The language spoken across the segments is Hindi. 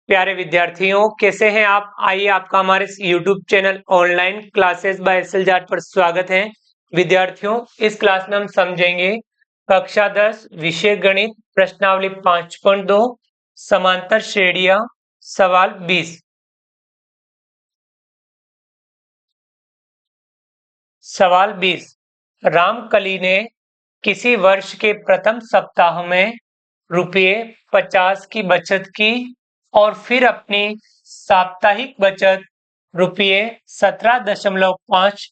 प्यारे विद्यार्थियों, कैसे हैं आप? आइए, आपका हमारे YouTube channel online classes by S L Jat पर स्वागत है। विद्यार्थियों, इस क्लास में हम समझेंगे कक्षा 10 विषय गणित प्रश्नावली 5.2 समांतर श्रेणियां सवाल 20। सवाल 20, रामकली ने किसी वर्ष के प्रथम सप्ताह में ₹50 की बचत की और फिर अपनी साप्ताहिक बचत ₹17.5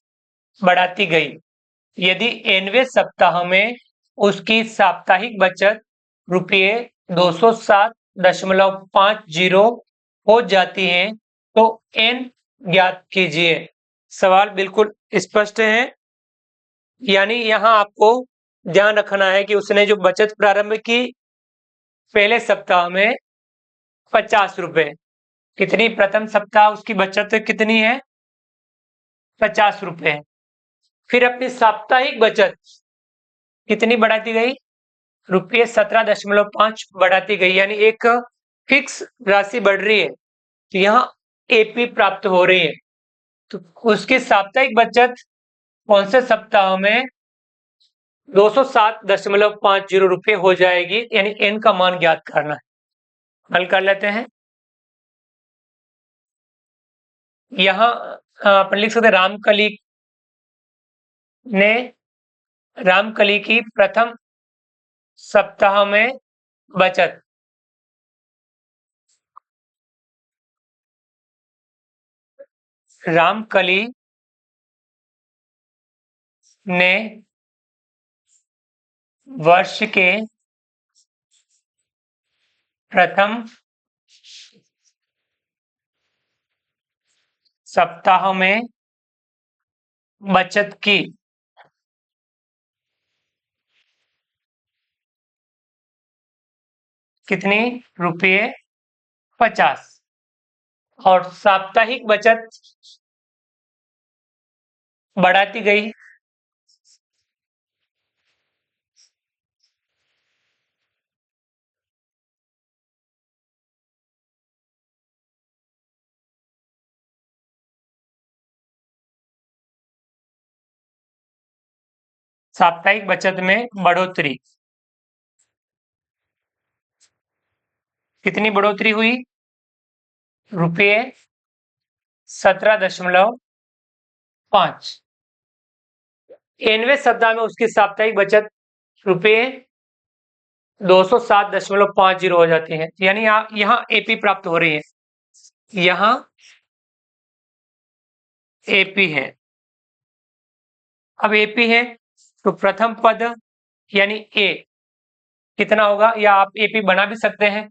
बढ़ाती गई। यदि nवें सप्ताह में उसकी साप्ताहिक बचत ₹207.50 हो जाती है तो n ज्ञात कीजिए। सवाल बिल्कुल स्पष्ट है, यानी यहाँ आपको ध्यान रखना है कि उसने जो बचत प्रारंभ की पहले सप्ताह में 50 रुपए, कितनी प्रथम सप्ताह उसकी बचत कितनी है? 50 रुपए। फिर अपनी साप्ताहिक बचत कितनी बढ़ाती गई? ₹17.5 बढ़ाती गई, यानी एक फिक्स राशि बढ़ रही है, तो यहाँ एपी प्राप्त हो रही है। तो उसकी साप्ताहिक बचत कौन से सप्ताह में 207.50 रुपए हो जाएगी, यानी n का मान ज्ञात करना है। हल कर लेते हैं। यहाँ अपन लिख सकते रामकली की प्रथम सप्ताह में बचत रामकली ने वर्ष के प्रथम सप्ताह में बचत की कितनी? ₹50 और साप्ताहिक बचत बढ़ाती गई साप्ताहिक बचत में बढ़ोतरी। कितनी बढ़ोतरी हुई? ₹17.5। nवें सप्ताह में उसकी साप्ताहिक बचत ₹207.50 हो जाती है, यानी यहाँ एपी प्राप्त हो रही है। यहाँ एपी है। अब एपी है तो प्रथम पद यानी ए कितना होगा, या आप एपी बना भी सकते हैं।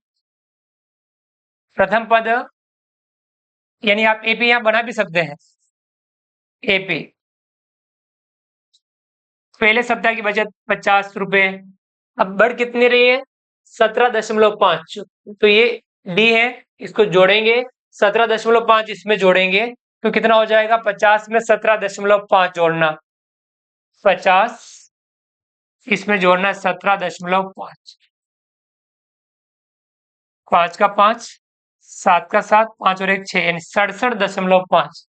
प्रथम पद यानी आप एपी यहां बना भी सकते हैं। एपी पहले सप्ताह की बचत 50 रुपए, अब बढ़ कितनी रही है? 17.5। तो ये डी है, इसको जोड़ेंगे, 17.5 इसमें जोड़ेंगे तो कितना हो जाएगा? 50 में 17.5 जोड़ना, 50 इसमें जोड़ना 17.5, 5 का 5, 7 का 7, 5 और 1 6, यानी 67.5।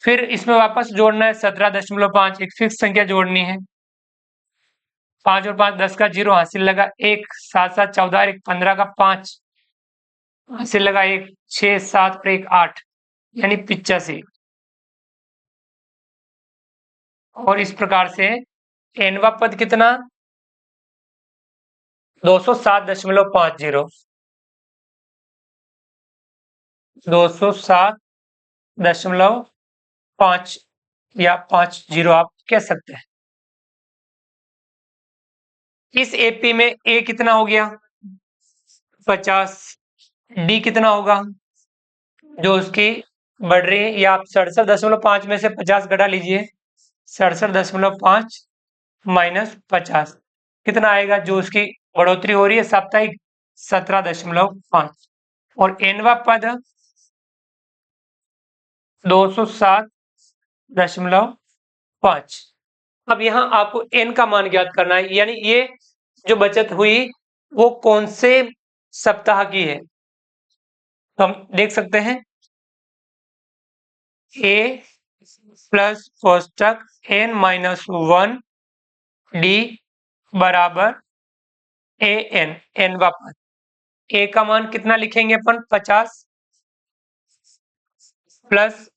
फिर इसमें वापस जोड़ना है 17.5, एक फिक्स संख्या जोड़नी है। 5 और 5 10 का 0 हासिल लगा 1, 7 7 14, 1 15 का 5 हासिल लगा 1, 6 7 और 1 8, यानी 85। और इस प्रकार से nवा पद कितना? 207.50, 207.5 या 50 आप कह सकते हैं। इस एपी में ए कितना हो गया? 50। डी कितना होगा जो उसकी बढ़ रही है, या आप 67.5 में से 50 घटा लीजिए, 67.5 माइनस 50 कितना आएगा जो उसकी बढ़ोतरी हो रही है साप्ताहिक? 17.5। और nवा पद 207.5। अब यहाँ आपको n का मान ज्ञात करना है, यानी ये जो बचत हुई वो कौन से सप्ताह की है। तो हम देख सकते हैं ए प्लस कोष्टक n-1 डी बराबर ए एन, एन वापस ए का मान कितना लिखेंगे अपन 50 प्लस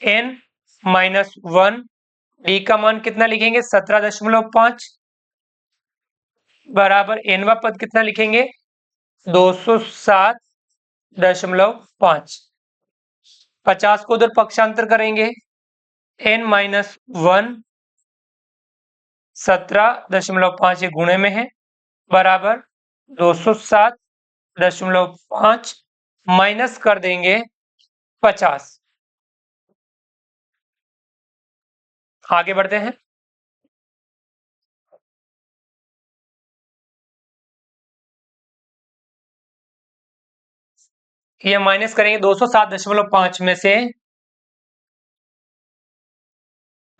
n-1 डी का मान कितना लिखेंगे 17.5 बराबर एनवा पद कितना लिखेंगे 207.5। 50 को उधर पक्षांतर करेंगे n-1 17.5 ये गुणे में है बराबर 207.5 माइनस कर देंगे 50। आगे बढ़ते हैं। ये माइनस करेंगे 207.5 में से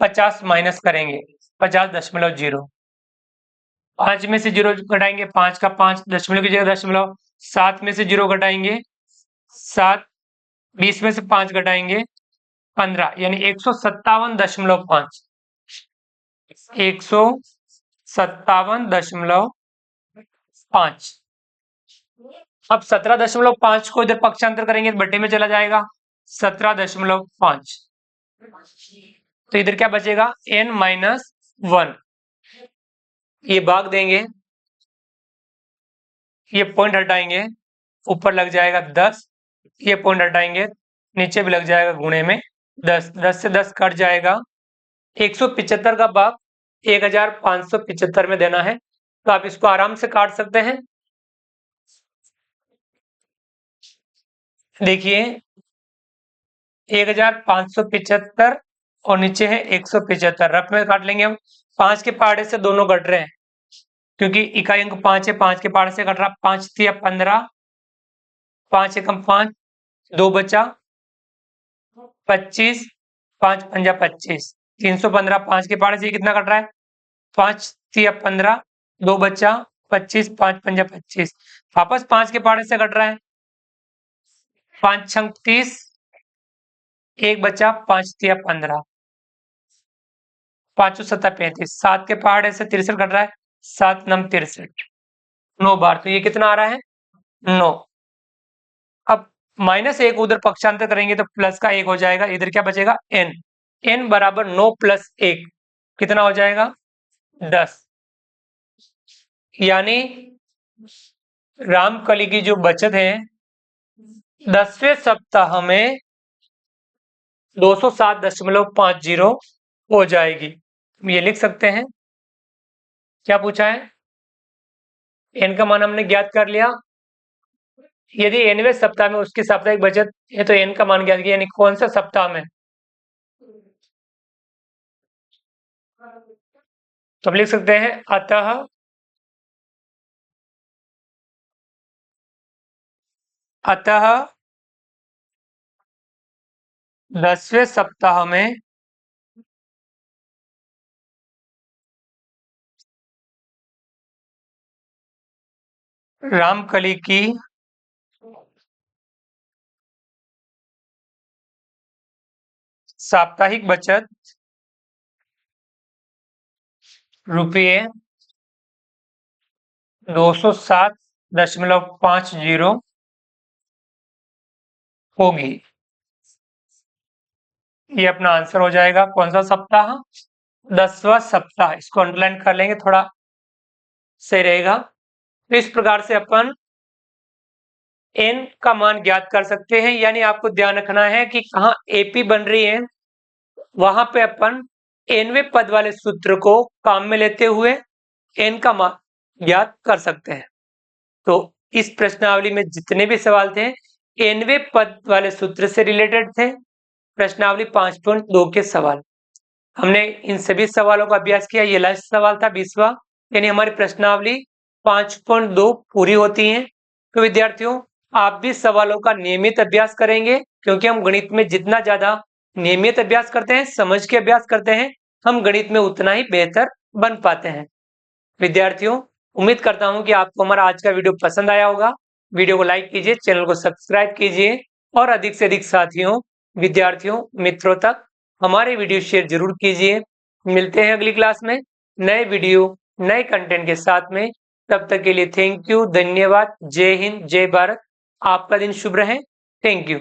50 माइनस करेंगे 50.0। 5 में से 0 घटाएंगे 5 का 5 दशमलव की जगह दशमलव। 7 में से 0 घटाएंगे 7। 20 में से 5 घटाएंगे 15 यानी 157.5। 157.5। अब 17.5 को इधर पक्षांतर करेंगे तो बटे में चला जाएगा 17.5। तो इधर क्या बचेगा n-1। ये भाग देंगे, ये पॉइंट हटाएंगे, ऊपर लग जाएगा 10। ये पॉइंट हटाएंगे, नीचे भी लग जाएगा गुणे में 10। 10 से 10 कट जाएगा। 175 का भाग 1575 में देना है, तो आप इसको आराम से काट सकते हैं। देखिए 1575 और नीचे है 175, रफ में काट लेंगे हम। 5 के पहाड़े से दोनों कट रहे हैं क्योंकि इकाई अंक 5 है, 5 के पहाड़े से कट रहा। 5 तिया 15, 5 एकम 5, 2 बचा 25, 5 पंजा 25, 315। 5 के पहाड़े से कितना कट रहा है 5 तिया 15, 2 बचा 25, 5 पंजा 25, वापस 5 के पहाड़े से कट रहा है 5 छंग 30, 1 बचा 5 तिया 15, 5 सत्ता 35। 7 के पहाड़े से 63 कट रहा है 7 नम 63, 9 बार। तो ये कितना आ रहा है 9। अब -1 उधर पक्षांतर करेंगे तो प्लस का 1 हो जाएगा। इधर क्या बचेगा n, n बराबर 9 + 1 कितना हो जाएगा 10। यानी रामकली की जो बचत है 10वें सप्ताह में 207.50 हो जाएगी। ये लिख सकते हैं। क्या पूछा है, n का मान हमने ज्ञात कर लिया। यदि nवें सप्ताह में उसकी साप्ताहिक बचत है तो n का मान ज्ञात किया, यानी कौन सा सप्ताह में। तो हम लिख सकते हैं अतः 10वें सप्ताह में रामकली की साप्ताहिक बचत रुपये 207.50 होगी। ये अपना आंसर हो जाएगा। कौन सा सप्ताह 10वां सप्ताह, इसको अंडरलाइन कर लेंगे, थोड़ा सही रहेगा। तो इस प्रकार से अपन n का मान ज्ञात कर सकते हैं। यानी आपको ध्यान रखना है कि कहाँ एपी बन रही है वहां पे अपन nवें पद वाले सूत्र को काम में लेते हुए n का मान ज्ञात कर सकते हैं। तो इस प्रश्नावली में जितने भी सवाल थे nवें पद वाले सूत्र से रिलेटेड थे। प्रश्नावली 5.2 के सवाल हमने इन सभी सवालों का अभ्यास किया। ये लास्ट सवाल था 20वां, यानी हमारी प्रश्नावली 5.2 पूरी होती है। तो विद्यार्थियों आप भी सवालों का नियमित अभ्यास करेंगे, क्योंकि हम गणित में जितना ज्यादा नियमित अभ्यास करते हैं, समझ के अभ्यास करते हैं, हम गणित में उतना ही बेहतर बन पाते हैं। विद्यार्थियों उम्मीद करता हूं कि आपको हमारा आज का वीडियो पसंद आया होगा। वीडियो को लाइक कीजिए, चैनल को सब्सक्राइब कीजिए और अधिक से अधिक साथियों, विद्यार्थियों, मित्रों तक हमारे वीडियो शेयर जरूर कीजिए। मिलते हैं अगली क्लास में नए वीडियो, नए कंटेंट के साथ में। तब तक के लिए थैंक यू, धन्यवाद, जय हिंद, जय भारत। आपका दिन शुभ रहे। Thank you.